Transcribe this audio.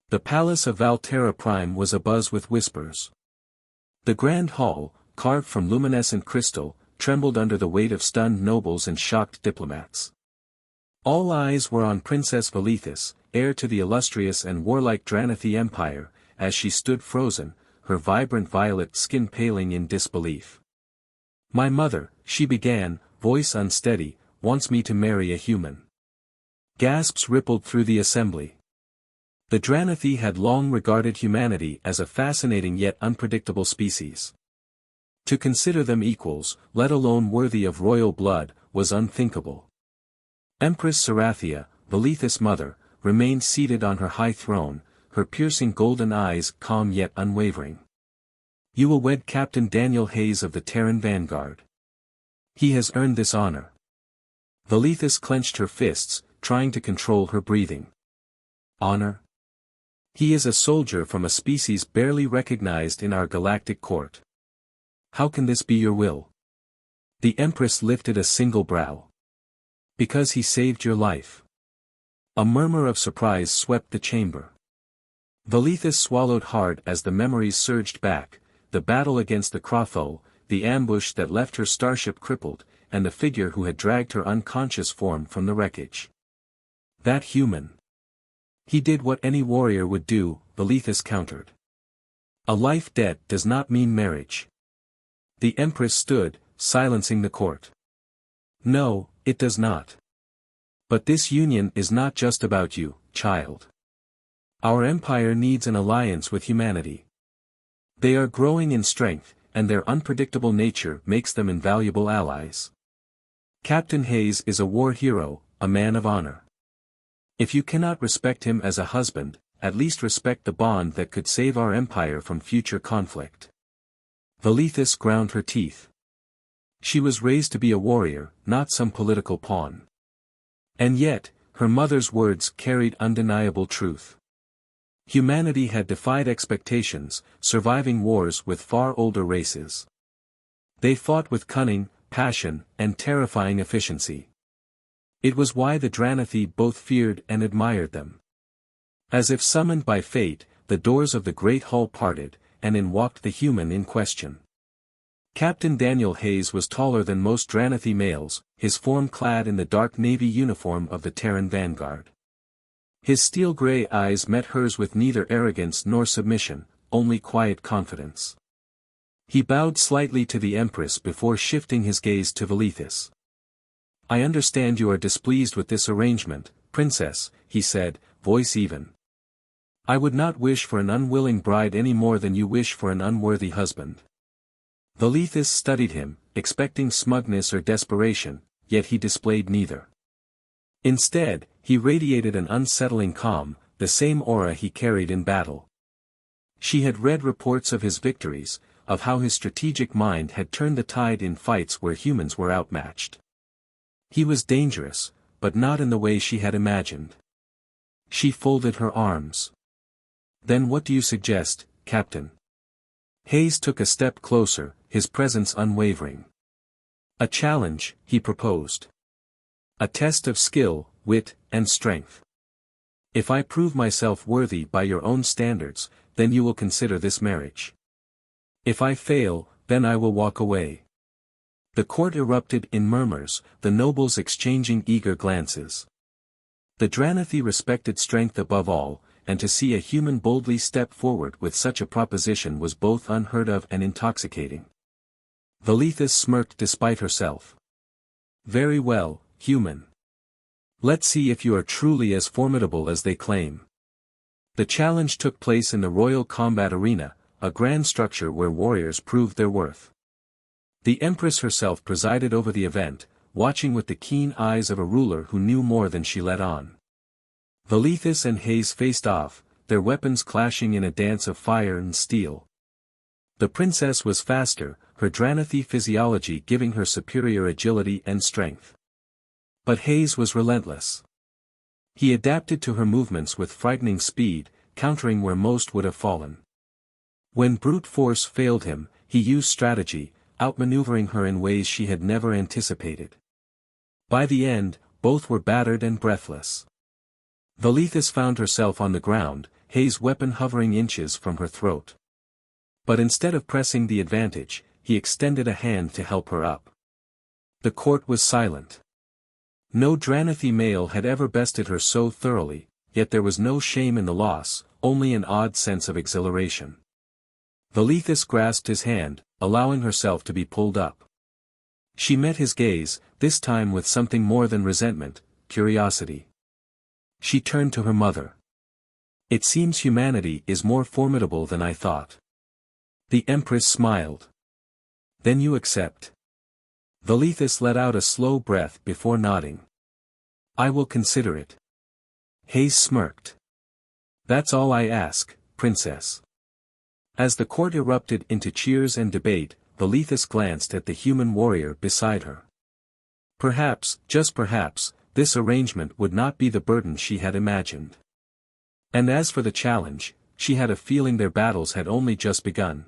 The palace of Valterra Prime was abuzz with whispers. The grand hall, carved from luminescent crystal, trembled under the weight of stunned nobles and shocked diplomats. All eyes were on Princess Velethis, heir to the illustrious and warlike Dranathi Empire, as she stood frozen, her vibrant violet skin paling in disbelief. "My mother," she began, voice unsteady, "wants me to marry a human." Gasps rippled through the assembly. The Dranathi had long regarded humanity as a fascinating yet unpredictable species. To consider them equals, let alone worthy of royal blood, was unthinkable. Empress Sarathia, Velethis' mother, remained seated on her high throne, her piercing golden eyes calm yet unwavering. "You will wed Captain Daniel Hayes of the Terran Vanguard. He has earned this honor." Velethis clenched her fists, trying to control her breathing. "Honor? He is a soldier from a species barely recognized in our galactic court. How can this be your will?" The Empress lifted a single brow. "Because he saved your life." A murmur of surprise swept the chamber. Velethis swallowed hard as the memories surged back, the battle against the Crotho, the ambush that left her starship crippled, and the figure who had dragged her unconscious form from the wreckage. That human. "He did what any warrior would do," Velethis countered. "A life debt does not mean marriage." The Empress stood, silencing the court. "No, it does not. But this union is not just about you, child. Our empire needs an alliance with humanity. They are growing in strength, and their unpredictable nature makes them invaluable allies. Captain Hayes is a war hero, a man of honor. If you cannot respect him as a husband, at least respect the bond that could save our empire from future conflict." Velethis ground her teeth. She was raised to be a warrior, not some political pawn. And yet, her mother's words carried undeniable truth. Humanity had defied expectations, surviving wars with far older races. They fought with cunning, passion, and terrifying efficiency. It was why the Dranathi both feared and admired them. As if summoned by fate, the doors of the great hall parted, and in walked the human in question. Captain Daniel Hayes was taller than most Dranathi males, his form clad in the dark navy uniform of the Terran Vanguard. His steel-gray eyes met hers with neither arrogance nor submission, only quiet confidence. He bowed slightly to the Empress before shifting his gaze to Velethis. "I understand you are displeased with this arrangement, Princess," he said, voice even. "I would not wish for an unwilling bride any more than you wish for an unworthy husband." Velethis studied him, expecting smugness or desperation, yet he displayed neither. Instead, he radiated an unsettling calm, the same aura he carried in battle. She had read reports of his victories, of how his strategic mind had turned the tide in fights where humans were outmatched. He was dangerous, but not in the way she had imagined. She folded her arms. "Then what do you suggest, Captain?" Hayes took a step closer, his presence unwavering. "A challenge," he proposed. "A test of skill, wit, and strength. If I prove myself worthy by your own standards, then you will consider this marriage. If I fail, then I will walk away." The court erupted in murmurs, the nobles exchanging eager glances. The Dranathi respected strength above all, and to see a human boldly step forward with such a proposition was both unheard of and intoxicating. Velethis smirked despite herself. "Very well, human. Let's see if you are truly as formidable as they claim." The challenge took place in the Royal Combat Arena, a grand structure where warriors proved their worth. The Empress herself presided over the event, watching with the keen eyes of a ruler who knew more than she let on. Velethis and Hayes faced off, their weapons clashing in a dance of fire and steel. The princess was faster, her Dranathi physiology giving her superior agility and strength. But Hayes was relentless. He adapted to her movements with frightening speed, countering where most would have fallen. When brute force failed him, he used strategy, outmaneuvering her in ways she had never anticipated. By the end, both were battered and breathless. Velethis found herself on the ground, Hay's weapon hovering inches from her throat. But instead of pressing the advantage, he extended a hand to help her up. The court was silent. No Dranathi male had ever bested her so thoroughly, yet there was no shame in the loss, only an odd sense of exhilaration. Velethis grasped his hand, allowing herself to be pulled up. She met his gaze, this time with something more than resentment, curiosity. She turned to her mother. "It seems humanity is more formidable than I thought." The Empress smiled. "Then you accept?" Velethis let out a slow breath before nodding. "I will consider it." Hay smirked. "That's all I ask, Princess." As the court erupted into cheers and debate, Velethis glanced at the human warrior beside her. Perhaps, just perhaps, this arrangement would not be the burden she had imagined. And as for the challenge, she had a feeling their battles had only just begun.